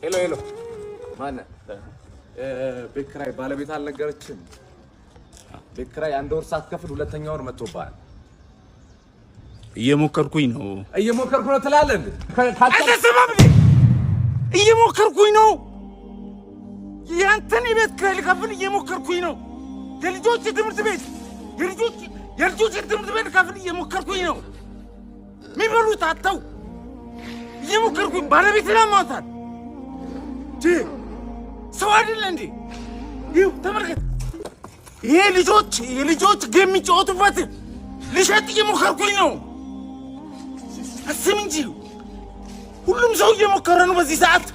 ሄሎ ማነ ቤት ኪራይ ባለቤት አልነገረችም? ቤት ኪራይ አንድ ወር ሳትከፍል ሁለተኛ ወር መጥቶብሃል። እየሞከርኩኝ ነው ትላለህ እንዴ? እየሞከርኩኝ ነው። ያንተን የቤት ኪራይ ልከፍል እየሞከርኩኝ ነው። የልጆች ትምህርት ቤት ልከፍል እየሞከርኩኝ ነው። የሚበሉት አጥተው እየሞከርኩኝ ባለቤትን አሟታል። ሰው አይደለ እንዴ? ይኸው ተመልከት። ይሄ የልጆች ጌም የሚጫወቱበት ልሸጥ እየሞከርኩኝ ነው። አስብ እንጂ ሁሉም ሰው እየሞከረ ነው በዚህ ሰዓት።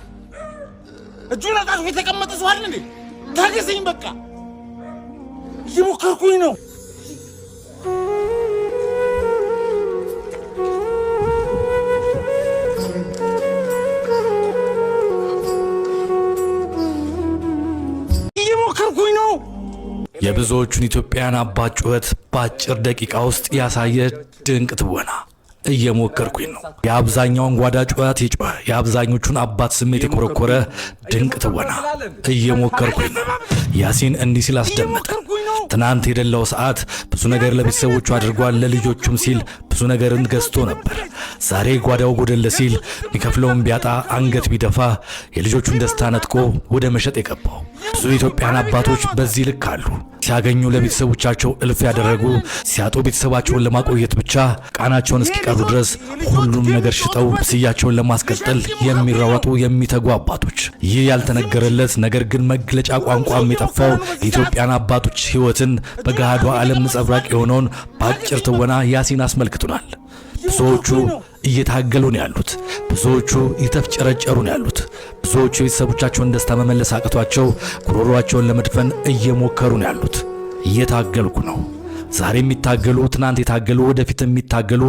እጁን አጣጥፎ የተቀመጠ ሰው አይደል እንዴ? ታገሰኝ በቃ። እየሞከርኩኝ ነው። የብዙዎቹን ኢትዮጵያውያን አባት ጩኸት በአጭር ደቂቃ ውስጥ ያሳየ ድንቅ ትወና። እየሞከርኩኝ ነው። የአብዛኛውን ጓዳ ጩኸት የጮኸ የአብዛኞቹን አባት ስሜት የኮረኮረ ድንቅ ትወና። እየሞከርኩኝ ነው። ያሲን እንዲህ ሲል አስደመጠ። ትናንት የደላው ሰዓት ብዙ ነገር ለቤተሰቦቹ አድርጓል። ለልጆቹም ሲል ብዙ ነገርን ገዝቶ ነበር። ዛሬ ጓዳው ጎደለ ሲል የሚከፍለውን ቢያጣ አንገት ቢደፋ የልጆቹን ደስታ ነጥቆ ወደ መሸጥ የገባው። ብዙ ኢትዮጵያን አባቶች በዚህ ልክ አሉ። ሲያገኙ ለቤተሰቦቻቸው እልፍ ያደረጉ፣ ሲያጡ ቤተሰባቸውን ለማቆየት ብቻ ቃናቸውን እስኪቀሩ ድረስ ሁሉም ነገር ሽጠው ብስያቸውን ለማስቀጠል የሚራወጡ የሚተጉ አባቶች። ይህ ያልተነገረለት ነገር ግን መግለጫ ቋንቋም የጠፋው የኢትዮጵያን አባቶች ሕይወትን በገሃዱ ዓለም ነጸብራቅ የሆነውን በአጭር ትወና ያሲን አስመልክቱናል። ብዙዎቹ እየታገሉ ነው ያሉት። ብዙዎቹ እየተፍጨረጨሩ ነው ያሉት። ብዙዎቹ የቤተሰቦቻቸውን ደስታ መመለስ አቅቷቸው ጉሮሯቸውን ለመድፈን እየሞከሩ ነው ያሉት። እየታገልኩ ነው። ዛሬ የሚታገሉ፣ ትናንት የታገሉ፣ ወደፊት የሚታገሉ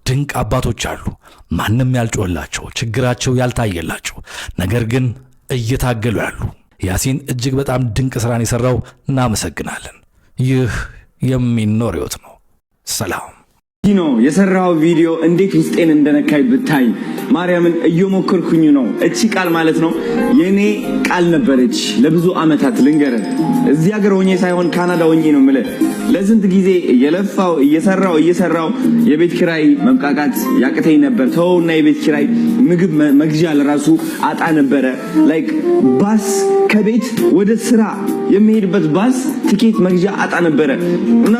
ድንቅ አባቶች አሉ። ማንም ያልጮህላቸው፣ ችግራቸው ያልታየላቸው፣ ነገር ግን እየታገሉ ያሉ። ያሲን እጅግ በጣም ድንቅ ስራን የሰራው እናመሰግናለን። ይህ የሚኖር ሕይወት ነው። ሰላም ነው የሰራው ቪዲዮ እንዴት ውስጤን እንደነካይ ብታይ። ማርያምን እየሞከርኩኝ ነው። እቺ ቃል ማለት ነው የኔ ቃል ነበረች ለብዙ አመታት። ልንገር እዚህ ሀገር ሆኜ ሳይሆን ካናዳ ሆኜ ነው ማለት ለስንት ጊዜ እየለፋው እየሰራው የቤት ኪራይ መብቃቃት ያቅተኝ ነበር። ተውና የቤት ኪራይ ምግብ መግዣ ለራሱ አጣ ነበረ። ላይክ ባስ ከቤት ወደ ስራ የሚሄድበት ባስ ቲኬት መግዣ አጣ ነበረ። እና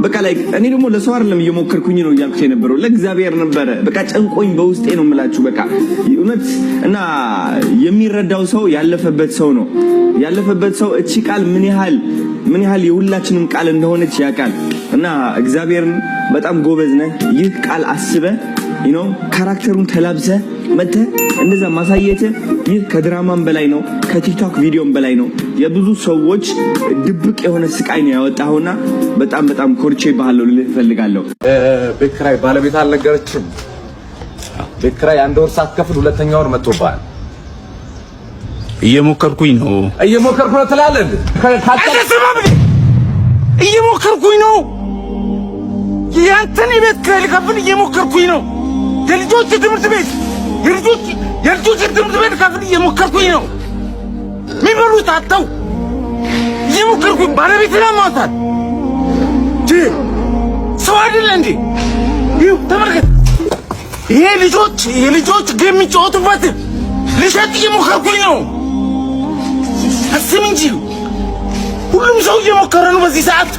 በቃ ላይክ እኔ ደግሞ ለሰው አይደለም እየሞከርኩኝ ነው እያልኩት የነበረው ለእግዚአብሔር ነበረ። በቃ ጨንቆኝ በውስጤ ነው የምላችሁ። በቃ እውነት እና የሚረዳው ሰው ያለፈበት ሰው ነው። ያለፈበት ሰው እቺ ቃል ምን ያህል የሁላችንም ቃል እንደሆነች ያውቃል። እና እግዚአብሔርን በጣም ጎበዝ ነህ። ይህ ቃል አስበ ካራክተሩን ተላብሰ መተ እንደዛ ማሳየት ይህ ከድራማም በላይ ነው፣ ከቲክቶክ ቪዲዮም በላይ ነው። የብዙ ሰዎች ድብቅ የሆነ ስቃይ ነው ያወጣውና በጣም ኮርቼ ባለው ልልህ ፈልጋለሁ። ቤት ኪራይ ባለቤት አልነገረችም? ቤት ኪራይ አንድ ወር ሳትከፍል ሁለተኛ ወር መጥቶብሃል። እየሞከርኩኝ ነው ትላለህ እንዴ? እየሞከርኩኝ ነው። ያንተን የቤት ኪራይ ልከፍል እየሞከርኩኝ ነው። የልጆች ትምህርት ቤት ልከፍል እየሞከርኩኝ ነው። የሚበሉት አጥተው እየሞከርኩኝ ባለቤትን አሟታል። ሰው አይደለ እንዴ? ይኸው ተመልከት። ይሄ የልጆች ጌም የሚጫወቱበት ልሸጥ እየሞከርኩኝ ነው። አስብ እንጂ ሁሉም ሰው እየሞከረ ነው በዚህ ሰዓት።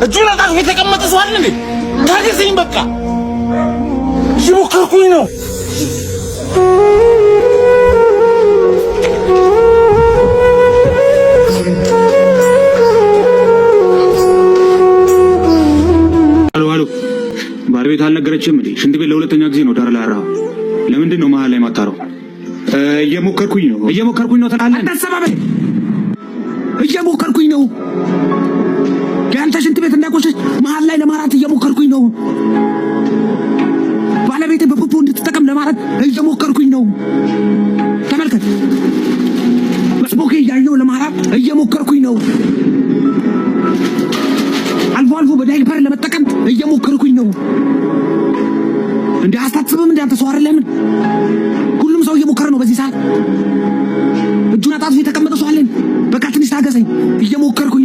እጁን አጣጥፎ የተቀመጠ ሰው አይደል እንዴ? ታገሰኝ በቃ። እየሞከርኩኝ ነው። አሎ ባለቤት አልነገረችም እንዴ? ሽንት ቤት ለሁለተኛ ጊዜ ነው ዳር ላይ አራው። ለምንድን ነው መሀል ላይ ማጣራው? እየሞከርኩኝ ነው ትላለህ። አታሰባበኝ። እየሞከርኩኝ ነው። ያንተ ሽንት ቤት እንዳቆሸሽ መሀል ላይ ለማራት እየሞከርኩኝ ነው። ባለቤቴ በፖፖ እንድትጠቀም ለማለት እየሞከርኩኝ ነው። ተመልከት። መስቦኬ እያየሁ ለማራት እየሞከርኩኝ ነው። አልፎ በዳይፐር ለመጠቀም እየሞከርኩኝ ነው። እንደ አስታጥብም እንደ አንተ ሰው አይደለም። ሁሉም ሰው እየሞከረ ነው በዚህ ሰዓት። እናጨርሷለን። በቃ ትንሽ ታገሰኝ፣ እየሞከርኩኝ